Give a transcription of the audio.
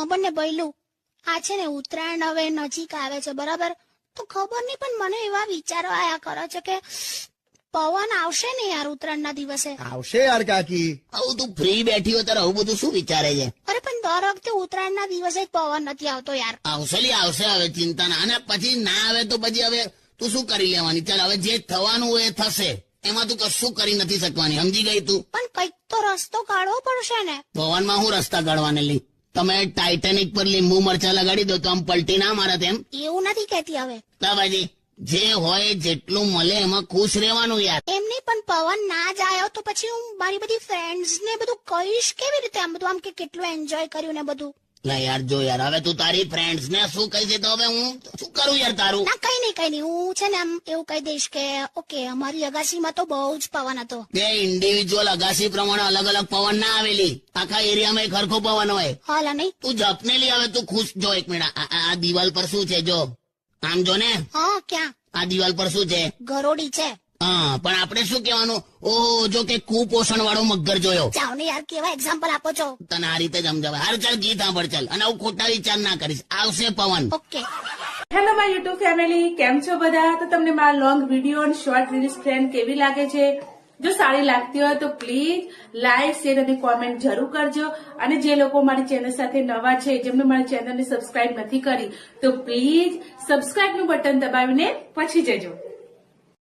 ખબર ને બૈલું, આ છે ને ઉત્તરાયણ હવે નજીક આવે છે બરાબર, તો ખબર નહીં પણ મને એવા વિચારો આયા કરે છે કે પવન આવશે ને યાર ઉત્તરાયણના દિવસે. આવશે યાર કાકી. આવું તું ફ્રી બેઠી હોય ત્યારે આવું બધું શું વિચારે છે? અરે પણ દર વખતે ઉત્તરાયણના દિવસે જ પવન નથી આવતો યાર. આવશે લી આવશે, હવે ચિંતા ના. અને પછી ના આવે તો પછી હવે તું શું કરી લેવાની? ચાલ હવે જે થવાનું હોય એ થશે, એમાં તું કશું કરી નથી શકવાની, સમજી ગઈ તું? પણ કઈક તો રસ્તો કાઢવો પડશે ને. પવનમાં હું રસ્તા કાઢવાને લી? તમે ટાઇટેનિક પર લીંબુ મરચા લગાડી દો તો આમ પલટી ના મારે તેમ? એવું નથી કહેતી હવે. બાબાજી, જે હોય જેટલું મળે એમાં ખુશ રહેવાનું યાર. એમ નહીં, પણ પવન ના જ આવ્યો તો પછી હું મારી બધી ફ્રેન્ડ્સ ને બધું કહીશ કેવી રીતે? આમ બધું આમ કે કેટલું એન્જોય કર્યું ને બધું. લા યાર જો યાર, હવે તું તારી ફ્રેન્ડ્સ ને શું કહી દે તો હવે હું શું કરું યાર તારું? ના કઈ નહીં, હું છે ને આમ એવું કહી દઈશ કે ઓકે અમારી અગાસીમાં તો બહુ જ પવન હતો. બે ઇન્ડિવિજ્યુઅલ અગાસી પ્રમાણે અલગ અલગ પવન ના આવેલી, આખા એરિયામાં એક હરખો પવન હોય. હાલા નહીં. તું જપને લી, હવે તું ખુશ. જો એક મિનિટ, આ દિવાલ પર શું છે? જો આમ જો ને. હા ક્યાં? આ દિવાલ પર શું છે? ગરોડી છે. હા, પણ આપણે શું કહેવાનું? ઓહો, જો કે કુપોષણ વાળો મગર જોયો. જાઓ ને યાર, કેવા એક્ઝામ્પલ આપો છો. તને આ રીતે જ સમજાવે. હાર ચાલ ગીત સાંભળ ચાલ, અને આવું ખોટા વિચાર ના કરીશ. આવશે પવન. Okay. Hello my YouTube family, કેમ છો બધા? તો તમને મારા લોંગ વિડીયો અને શોર્ટ રીલ્સ ટ્રેન્ડ કેવી લાગે છે? જો સારી લાગતી હોય તો પ્લીઝ લાઈક, શેર અને કોમેન્ટ જરૂર કરજો. અને જે લોકો મારી ચેનલ સાથે નવા છે, જેમને મારી ચેનલને સબસ્ક્રાઇબ નથી કરી, તો પ્લીઝ સબસ્ક્રાઇબ નું બટન દબાવીને પછી જજો.